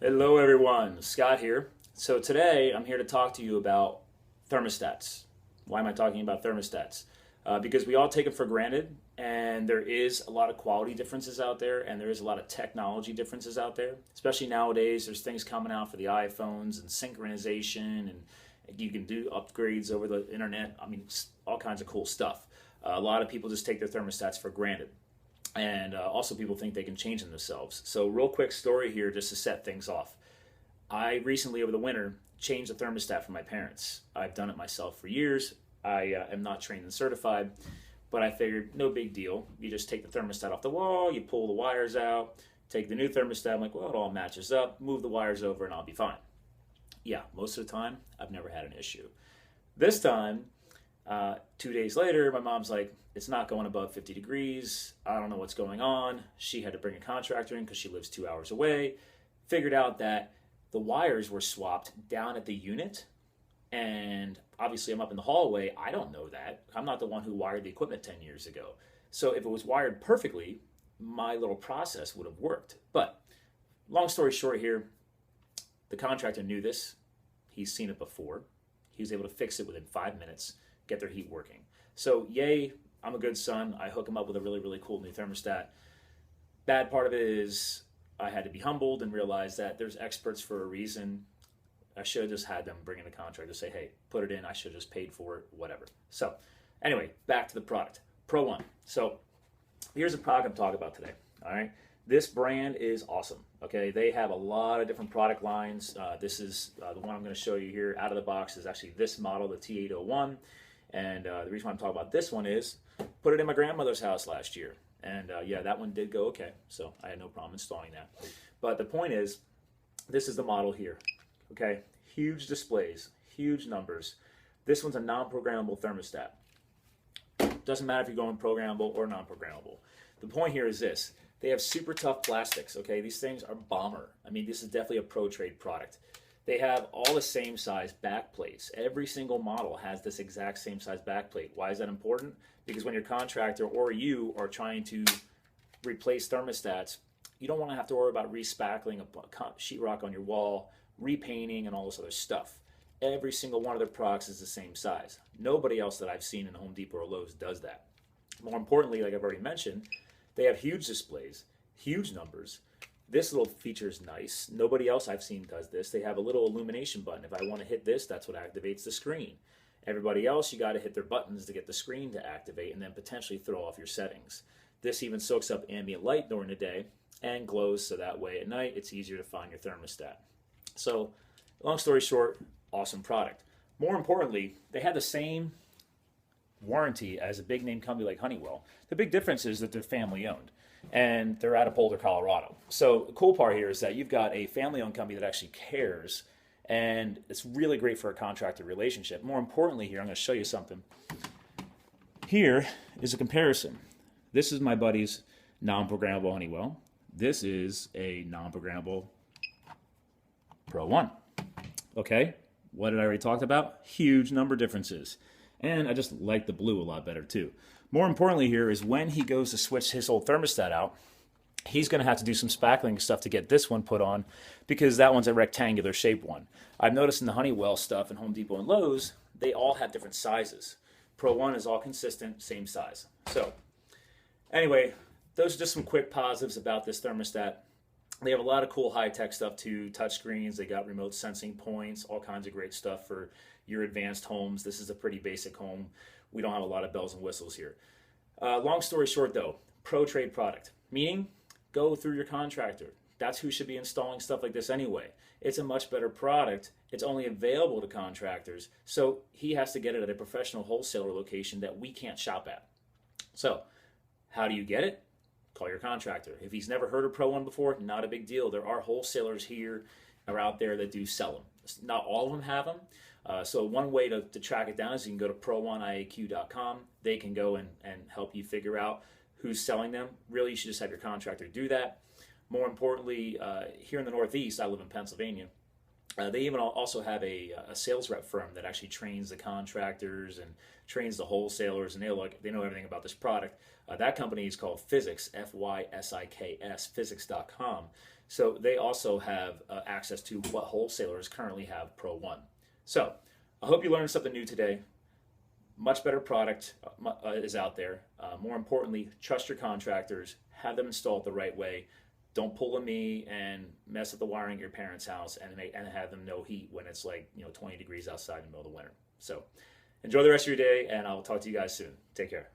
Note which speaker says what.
Speaker 1: Hello everyone, Scott here. So today I'm here to talk to you about thermostats. Why am I talking about thermostats? Because we all take them for granted, and there is a lot of quality differences out there, and there is a lot of technology differences out there. Especially nowadays, there's things coming out for the iPhones and synchronization, and you can do upgrades over the internet. I mean, all kinds of cool stuff. A lot of people just take their thermostats for granted. And also, people think they can change them themselves. So, real quick story here just to set things off. I recently, over the winter, changed the thermostat for my parents. I've done it myself for years. I am not trained and certified, but I figured no big deal. You just take the thermostat off the wall, you pull the wires out, take the new thermostat. I'm like, well, it all matches up, move the wires over, and I'll be fine. Yeah, most of the time, I've never had an issue. This time, 2 days later, my mom's like, it's not going above 50 degrees. I don't know what's going on. She had to bring a contractor in because she lives 2 hours away. Figured out that the wires were swapped down at the unit. And obviously, I'm up in the hallway. I don't know that. I'm not the one who wired the equipment 10 years ago. So if it was wired perfectly, my little process would have worked. But long story short here, the contractor knew this. He's seen it before. He was able to fix it within 5 minutes, get their heat working. So yay, I'm a good son. I hook him up with a really, really cool new thermostat. Bad part of it is I had to be humbled and realize that there's experts for a reason. I should have just had them bring in a contract to say, hey, put it in. I should have just paid for it, whatever. So anyway, back to the product. PRO1. So here's the product I'm talking about today. All right. This brand is awesome. Okay. They have a lot of different product lines. This is the one I'm going to show you here out of the box is actually this model, the T801. And the reason why I'm talking about this one is put it in my grandmother's house last year. And yeah, that one did go okay. So I had no problem installing that. But the point is, this is the model here. Okay, huge displays, huge numbers. This one's a non-programmable thermostat. Doesn't matter if you're going programmable or non-programmable. The point here is this. They have super tough plastics, okay? These things are bomber. I mean, this is definitely a pro trade product. They have all the same size back plates. Every single model has this exact same size back plate. Why is that important? Because when your contractor or you are trying to replace thermostats, you don't want to have to worry about respackling a sheetrock on your wall, repainting, and all this other stuff. Every single one of their products is the same size. Nobody else that I've seen in Home Depot or Lowe's does that. More importantly, like I've already mentioned, they have huge displays, huge numbers. This little feature is nice. Nobody else I've seen does this. They have a little illumination button. If I want to hit this, that's what activates the screen. Everybody else, you got to hit their buttons to get the screen to activate and then potentially throw off your settings. This even soaks up ambient light during the day and glows so that way at night it's easier to find your thermostat. So, long story short, awesome product. More importantly, they have the same warranty as a big name company like Honeywell. The big difference is that they're family owned and they're out of Boulder, Colorado. So the cool part here is that you've got a family owned company that actually cares, and it's really great for a contractor relationship. More importantly here, I'm going to show you something. Here is a comparison. This is my buddy's non-programmable Honeywell. This is a non-programmable PRO1. Okay, what did I already talk about? Huge number differences. And I just like the blue a lot better too. More importantly here is when he goes to switch his old thermostat out, he's going to have to do some spackling stuff to get this one put on because that one's a rectangular shaped one. I've noticed in the Honeywell stuff in Home Depot and Lowe's, they all have different sizes. PRO1 is all consistent, same size. So anyway, those are just some quick positives about this thermostat. They have a lot of cool high-tech stuff too, touchscreens, they got remote sensing points, all kinds of great stuff for your advanced homes. This is a pretty basic home. We don't have a lot of bells and whistles here. Long story short though, pro trade product, meaning go through your contractor. That's who should be installing stuff like this anyway. It's a much better product. It's only available to contractors, so he has to get it at a professional wholesaler location that we can't shop at. So how do you get it? Call your contractor. If he's never heard of PRO1 before, not a big deal. There are wholesalers here or out there that do sell them. Not all of them have them. So one way to track it down is you can go to pro1iaq.com. They can go and help you figure out who's selling them. Really, you should just have your contractor do that. More importantly, here in the Northeast, I live in Pennsylvania, they even also have a sales rep firm that actually trains the contractors and trains the wholesalers, and they know everything about this product. That company is called Physics, Fysiks, physics.com. So they also have access to what wholesalers currently have PRO1. So I hope you learned something new today. Much better product is out there. More importantly, trust your contractors. Have them install it the right way. Don't pull a me and mess with the wiring at your parents' house and have them no heat when it's like 20 degrees outside in the middle of the winter. So enjoy the rest of your day, and I'll talk to you guys soon. Take care.